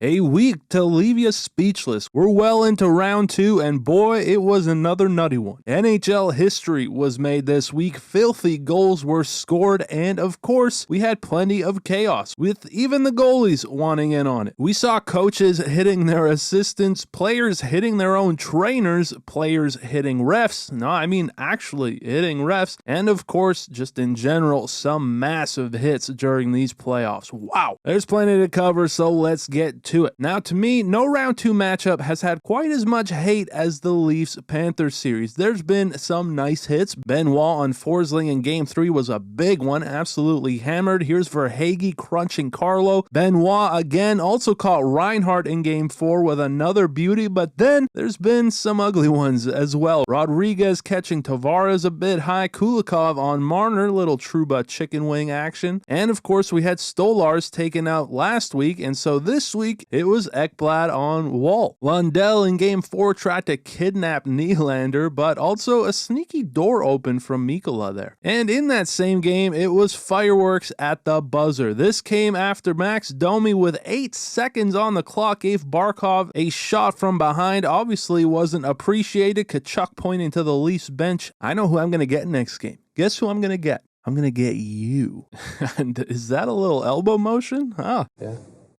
A week to leave you speechless. We're well into round 2, and boy, it was another nutty one. NHL history was made this week, filthy goals were scored, and of course, we had plenty of chaos, with even the goalies wanting in on it. We saw coaches hitting their assistants, players hitting their own trainers, players hitting refs, actually hitting refs, and of course, just in general, some massive hits during these playoffs. Wow! There's plenty to cover, so let's get to it. Now, to me, no round 2 matchup has had quite as much hate as the Leafs-Panthers series. There's been some nice hits. Benoit on Forsling in Game 3 was a big one, absolutely hammered. Here's Verhaeghe crunching Carlo. Benoit again also caught Reinhart in Game 4 with another beauty, but then there's been some ugly ones as well. Rodriguez catching Tavares a bit high, Kulikov on Marner, little Trouba chicken wing action, and of course we had Stolarz taken out last week, and so this week it was Ekblad on Wall. Lundell in Game 4 tried to kidnap Nylander, but also a sneaky door open from Mikkola there. And in that same game, it was fireworks at the buzzer. This came after Max Domi with 8 seconds on the clock gave Barkov a shot from behind. Obviously wasn't appreciated. Tkachuk pointing to the Leafs bench. I know who I'm going to get next game. Guess who I'm going to get? I'm going to get you. And is that a little elbow motion? Huh. Yeah.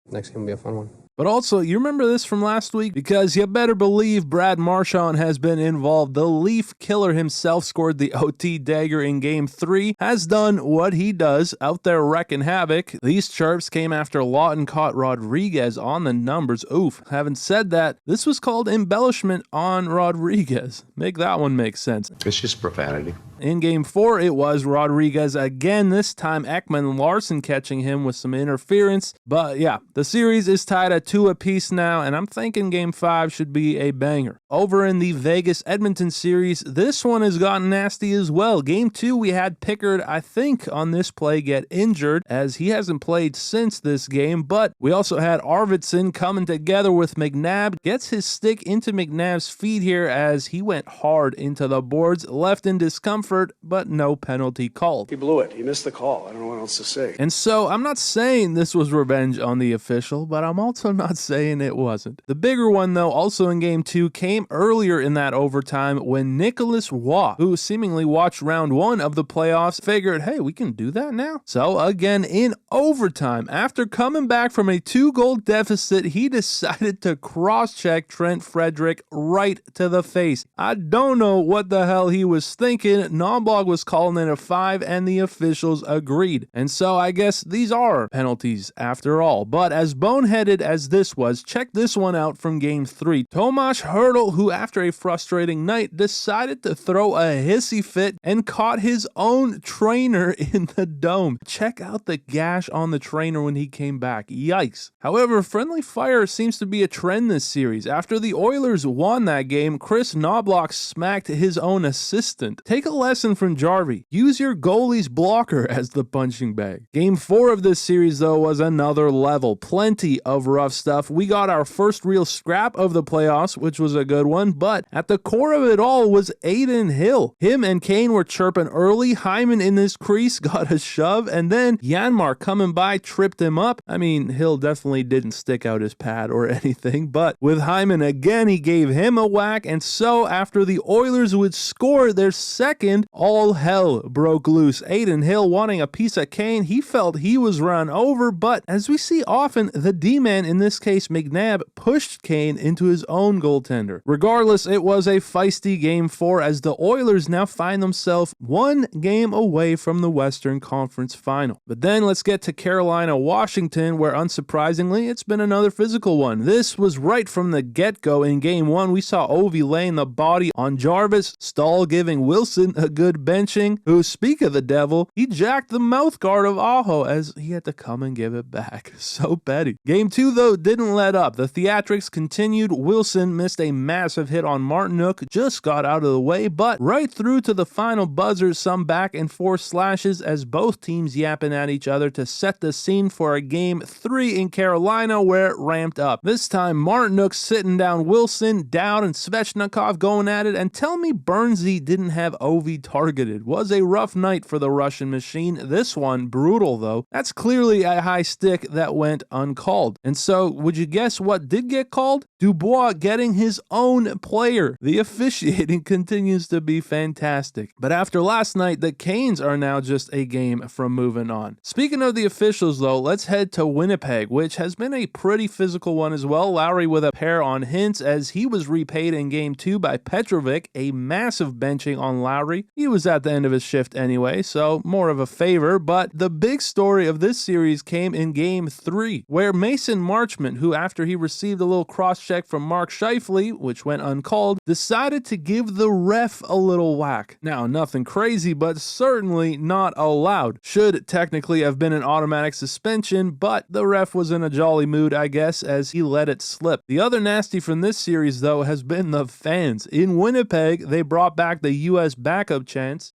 Next game will be a fun one. But also, you remember this from last week? Because you better believe Brad Marchand has been involved. The Leaf killer himself scored the OT dagger in Game 3, has done what he does, out there wrecking havoc. These chirps came after Lawton caught Rodriguez on the numbers. Oof, having said that, this was called embellishment on Rodriguez. Make that one make sense. It's just profanity. In Game 4, it was Rodriguez again, this time Ekman Larson catching him with some interference. But yeah, the series is tied at 2 apiece now, and I'm thinking Game 5 should be a banger. Over in the Vegas-Edmonton series, this one has gotten nasty as well. Game 2, we had Pickard, I think, on this play get injured, as he hasn't played since this game, but we also had Arvidsson coming together with McNabb, gets his stick into McNabb's feet here as he went hard into the boards, left in discomfort, but no penalty called. He blew it. He missed the call. I don't know what else to say. And so I'm not saying this was revenge on the official, but I'm also not saying it wasn't. The bigger one, though, also in Game 2, came earlier in that overtime when Nicolas Roy, who seemingly watched round 1 of the playoffs, figured, hey, we can do that now. So again, in overtime, after coming back from a 2-goal deficit, he decided to cross-check Trent Frederic right to the face. I don't know what the hell he was thinking. Knobloch was calling it a 5 and the officials agreed. And so I guess these are penalties after all. But as boneheaded as this was, check this one out from Game 3. Thomas Hertl, who after a frustrating night decided to throw a hissy fit and caught his own trainer in the dome. Check out the gash on the trainer when he came back. Yikes. However, friendly fire seems to be a trend this series. After the Oilers won that game, Chris Knobloch smacked his own assistant. Take a lesson from Jarvie. Use your goalie's blocker as the punching bag. Game 4 of this series, though, was another level. Plenty of rough stuff. We got our first real scrap of the playoffs, which was a good one, but at the core of it all was Adin Hill. Him and Kane were chirping early. Hyman in this crease got a shove, and then Janmark coming by tripped him up. I mean, Hill definitely didn't stick out his pad or anything, but with Hyman again, he gave him a whack, and so after the Oilers would score their second, all hell broke loose. Adin Hill wanting a piece of Kane. He felt he was run over, but as we see often, the D-man, in this case McNabb, pushed Kane into his own goaltender. Regardless, it was a feisty Game 4 as the Oilers now find themselves 1 game away from the Western Conference Final. But then let's get to Carolina-Washington, where unsurprisingly, it's been another physical one. This was right from the get-go. In Game 1, we saw Ovi laying the body on Jarvis, Stahl giving Wilson a good benching, who, speak of the devil, he jacked the mouth guard of Aho as he had to come and give it back. So petty. Game 2, though, didn't let up. The theatrics continued. Wilson missed a massive hit on Martinook, just got out of the way, but right through to the final buzzer, some back and forth slashes as both teams yapping at each other to set the scene for a Game 3 in Carolina where it ramped up. This time, Martinook sitting down Wilson, Dowd and Svechnikov going at it, and tell me Bernsey didn't have Ovi easily targeted. Was a rough night for the Russian machine. This one, brutal though. That's clearly a high stick that went uncalled. And so, would you guess what did get called? Dubois getting his own player. The officiating continues to be fantastic. But after last night, the Canes are now just a game from moving on. Speaking of the officials though, let's head to Winnipeg, which has been a pretty physical one as well. Lowry with a pair on Hintz as he was repaid in game 2 by Petrovic, a massive benching on Lowry. He was at the end of his shift anyway, so more of a favor, but the big story of this series came in game 3, where Mason Marchment, who after he received a little cross-check from Mark Scheifele, which went uncalled, decided to give the ref a little whack. Now, nothing crazy, but certainly not allowed. Should technically have been an automatic suspension, but the ref was in a jolly mood, I guess, as he let it slip. The other nasty from this series, though, has been the fans. In Winnipeg, they brought back the U.S. backup chants.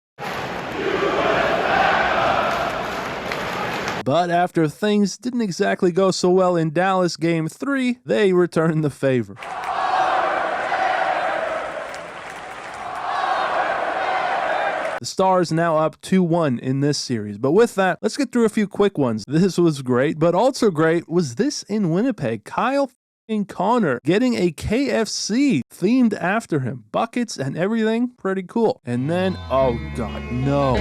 But after things didn't exactly go so well in Dallas game 3, they returned the favor. The Stars now up 2-1 in this series. But with that, let's get through a few quick ones. This was great, but also great was this in Winnipeg. Kyle Connor getting a KFC themed after him. Buckets and everything. Pretty cool. And then, oh God, no.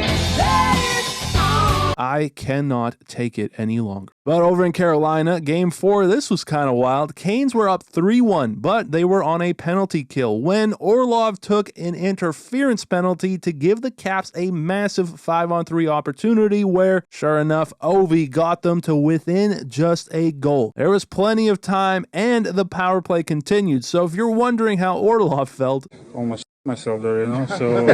I cannot take it any longer. But over in Carolina, game 4, this was kind of wild. Canes were up 3-1, but they were on a penalty kill when Orlov took an interference penalty to give the Caps a massive 5-on-3 opportunity where, sure enough, Ovi got them to within just a goal. There was plenty of time and the power play continued. So if you're wondering how Orlov felt, almost myself there, so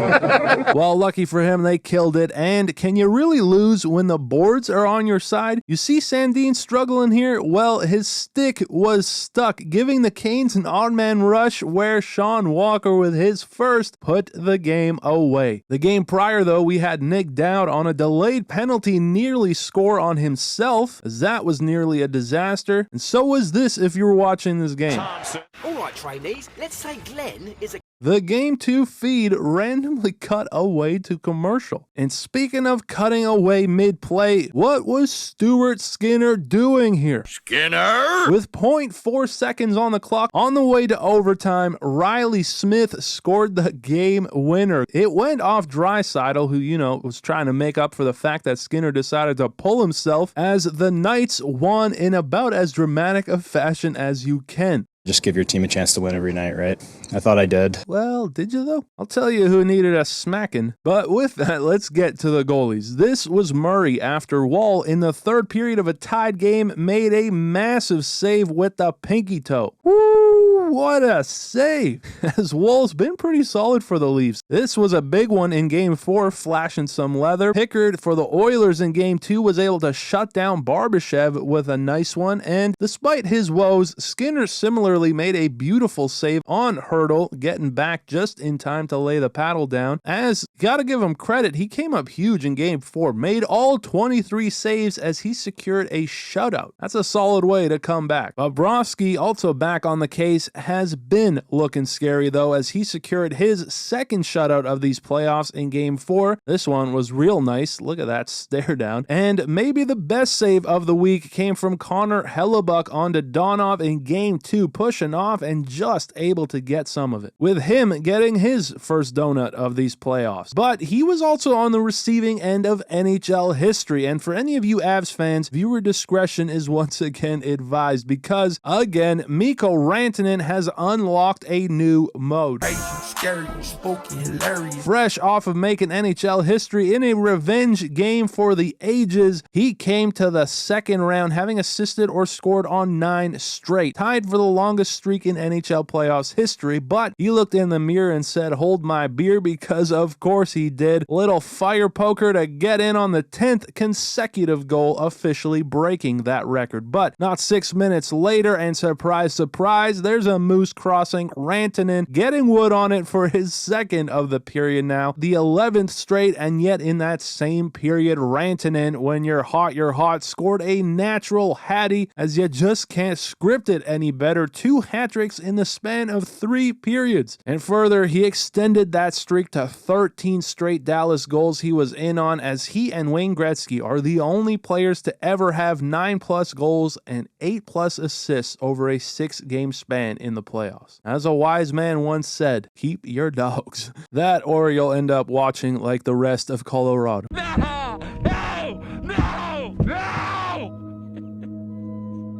well, lucky for him, they killed it. And can you really lose when the boards are on your side? You see Sandin struggling here? Well, his stick was stuck, giving the Canes an odd man rush where Sean Walker with his first put the game away. The game prior though, we had Nick Dowd on a delayed penalty nearly score on himself, as that was nearly a disaster. And so was this if you were watching this game. All right, trainees, let's say Glenn is a... The Game 2 feed randomly cut away to commercial. And speaking of cutting away mid-play, what was Stuart Skinner doing here? Skinner! With 0.4 seconds on the clock, on the way to overtime, Riley Smith scored the game winner. It went off Draisaitl, who, was trying to make up for the fact that Skinner decided to pull himself, as the Knights won in about as dramatic a fashion as you can. Just give your team a chance to win every night, right? I thought I did. Well, did you though? I'll tell you who needed a smacking. But with that, let's get to the goalies. This was Murray after Wall in the third period of a tied game made a massive save with the pinky toe. Woo, what a save. As Wall's been pretty solid for the Leafs. This was a big one in game 4, flashing some leather. Pickard for the Oilers in game 2 was able to shut down Barbashev with a nice one. And despite his woes, Skinner similarly made a beautiful save on Hertl, getting back just in time to lay the paddle down. As, gotta give him credit, he came up huge in game 4, made all 23 saves as he secured a shutout. That's a solid way to come back. Bobrovsky, also back on the case, has been looking scary though, as he secured his second shutout of these playoffs in game 4. This one was real nice. Look at that stare down. And maybe the best save of the week came from Connor Hellebuck onto Donov in game 2, pushing off and just able to get some of it, with him getting his first donut of these playoffs. But he was also on the receiving end of NHL history, and for any of you Avs fans, viewer discretion is once again advised, because again, Mikko Rantanen has unlocked a new mode. Scary, spooky, hilarious. Fresh off of making NHL history in a revenge game for the ages, he came to the second round having assisted or scored on 9 straight, tied for the longest streak in NHL playoffs history. But he looked in the mirror and said, hold my beer, because of course he did. Little fire poker to get in on the 10th consecutive goal, officially breaking that record. But not 6 minutes later, and surprise, surprise, there's a moose crossing. Rantanen getting wood on it for his second of the period now, the 11th straight, and yet in that same period, Rantanen, when you're hot, scored a natural hattie, as you just can't script it any better. 2 hat-tricks in the span of 3 periods. And further, he extended that streak to 13 straight Dallas goals he was in on, as he and Wayne Gretzky are the only players to ever have 9+ goals and 8+ assists over a 6-game span in the playoffs. As a wise man once said, keep your dogs. That or you'll end up watching like the rest of Colorado.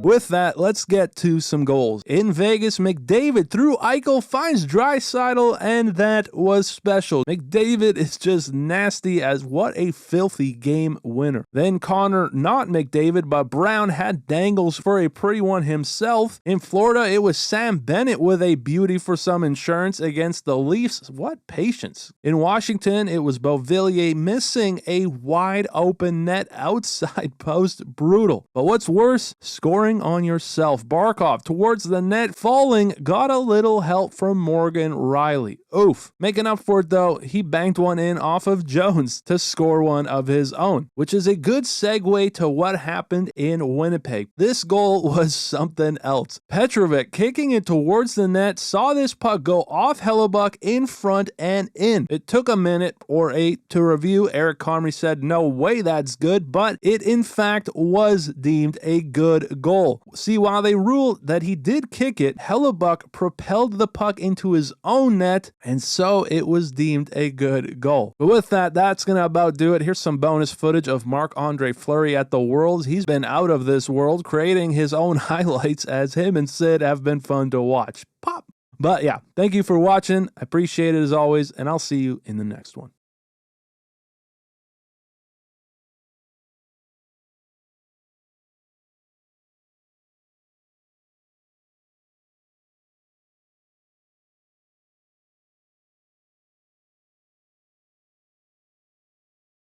With that, let's get to some goals. In Vegas, McDavid through Eichel finds Draisaitl, and that was special. McDavid is just nasty, as what a filthy game winner. Then Connor, not McDavid, but Brown had dangles for a pretty one himself. In Florida, it was Sam Bennett with a beauty for some insurance against the Leafs. What patience. In Washington, it was Beauvillier missing a wide open net outside post. Brutal. But what's worse, scoring on yourself. Barkov towards the net, falling, got a little help from Morgan Riley. Oof. Making up for it though, he banked one in off of Jones to score one of his own, which is a good segue to what happened in Winnipeg. This goal was something else. Petrovic kicking it towards the net, saw this puck go off Hellebuck in front and in. It took a minute or 8 to review. Eric Comrie said, no way that's good, but it in fact was deemed a good goal. See, while they ruled that he did kick it, Hellebuck propelled the puck into his own net, and so it was deemed a good goal. But with that, that's going to about do it. Here's some bonus footage of Marc-Andre Fleury at the Worlds. He's been out of this world, creating his own highlights, as him and Sid have been fun to watch. Pop! But yeah, thank you for watching. I appreciate it as always, and I'll see you in the next one.